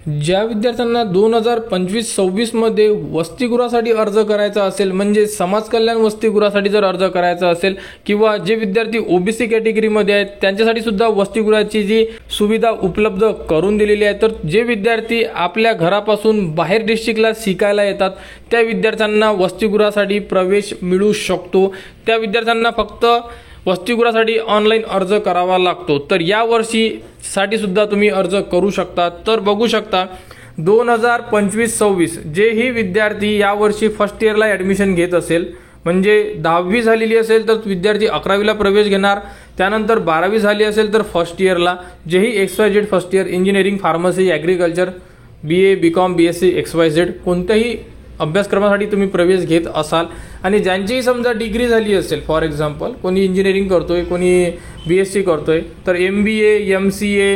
ज्या विद्यार्थ्यांना 2025-26 मध्ये वसतिगृहासाठी अर्ज करायचा असेल, म्हणजे समाज कल्याण वसतिगृहासाठी जर अर्ज करायचा असेल, किंवा जे विद्यार्थी ओबीसी कॅटेगरीमध्ये आहेत त्यांच्यासाठी सुद्धा वसतिगृहाची जी सुविधा उपलब्ध करून दिलेली आहे, तर जे विद्यार्थी आपल्या घरापासून बाहेर डिस्ट्रिक्टला शिकायला येतात त्या विद्यार्थ्यांना वसतिगृहासाठी प्रवेश मिळू शकतो। त्या विद्यार्थ्यांना फक्त वसतिगृहासाठी ऑनलाईन अर्ज करावा लागतो। तर या वर्षीसाठी सुद्धा तुम्ही अर्ज करू शकता। तर बघू शकता 2025-26 जेही विद्यार्थी यावर्षी फर्स्ट इयरला ॲडमिशन घेत असेल, म्हणजे 10वी झालेली असेल तर विद्यार्थी 11वीला प्रवेश घेणार, त्यानंतर 12वी झाली असेल तर फर्स्ट इयरला, जेही XYZ first year engineering, pharmacy, agriculture, BA, BCom, BSc XYZ कोणत्याही अभ्यासक्रमासाठी तुम्ही प्रवेश घेत असाल आणि ज्यांचीही समजा डिग्री झाली असेल, फॉर एक्झाम्पल कोणी इंजिनिअरिंग करतोय, कोणी BSc करतोय, तर MBA, MCA,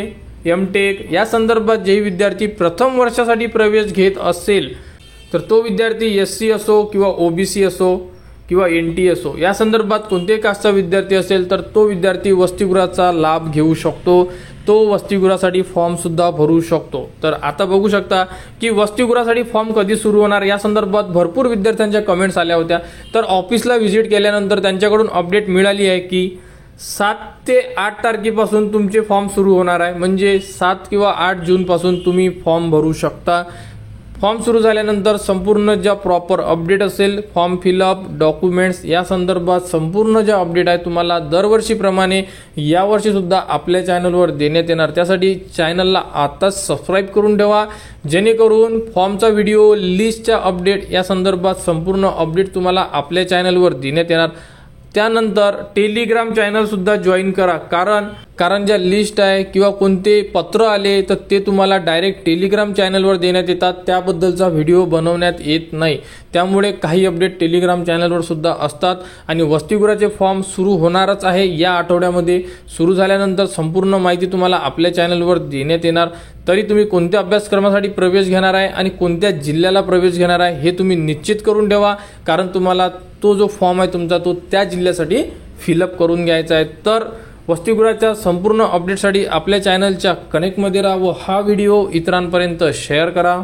MTech या संदर्भात जेही विद्यार्थी प्रथम वर्षासाठी प्रवेश घेत असेल तर तो विद्यार्थी SC असो किंवा OBC असो किंवा NT असो, या संदर्भात कोणत्याही कास्टचा विद्यार्थी असेल तर तो विद्यार्थी वसतिगृहाचा लाभ घेऊ शकतो। तो वसतिगृहासाठी फॉर्म सुद्धा भरू शकतो। तर आता बघू शकता की वसतिगृहासाठी फॉर्म कधी सुरू होणार या संदर्भात भरपूर विद्यार्थ्यांच्या कमेंट्स आल्या होत्या। तर ऑफिसला व्हिजिट केल्यानंतर त्यांच्याकडून अपडेट मिळाली आहे की 7 ते 8 तारखेपासून तुमचे फॉर्म सुरू होणार आहे, म्हणजे 7 किंवा 8 जूनपासून तुम्ही फॉर्म भरू शकता। फॉर्म सुरू झाल्यानंतर संपूर्ण ज्या प्रॉपर अपडेट असेल, फॉर्म फिलअप, डॉक्युमेंट्स या संदर्भात संपूर्ण ज्या अपडेट आहे तुम्हाला दरवर्षीप्रमाणे यावर्षी सुद्धा आपल्या चॅनलवर देण्यात येणार। त्यासाठी चॅनलला आताच सबस्क्राईब करून ठेवा, जेणेकरून फॉर्मचा व्हिडिओ, लिस्टच्या अपडेट या संदर्भात संपूर्ण अपडेट तुम्हाला आपल्या चॅनलवर देण्यात येणार। त्यानंतर टेलिग्राम चॅनल सुद्धा जॉईन करा, कारण ज्या लिस्ट आहे किंवा कोणते पत्र आले तर ते तुम्हाला डायरेक्ट टेलिग्राम चॅनलवर देण्यात येतात, त्याबद्दलचा व्हिडिओ बनवण्यात येत नाही। त्यामुळे काही अपडेट टेलिग्राम चॅनलवर सुद्धा असतात आणि वसतिगृहाचे फॉर्म सुरू होणारच आहे या आठवड्यामध्ये। सुरू झाल्यानंतर संपूर्ण माहिती तुम्हाला आपल्या चॅनलवर देण्यात येणार। तरी तुम्ही कोणत्या अभ्यासक्रमासाठी प्रवेश घेणार आहे आणि कोणत्या जिल्ह्याला प्रवेश घेणार आहे हे तुम्ही निश्चित करून ठेवा, कारण तुम्हाला तो जो फॉर्म आहे तुमचा तो त्या जिल्ह्यासाठी फिलअप करून घ्यायचा आहे। तर वसतिगृहाच्या संपूर्ण अपडेटसाठी आपल्या चॅनलच्या कनेक्टमध्ये राहा व हा व्हिडिओ इतरांपर्यंत शेअर करा।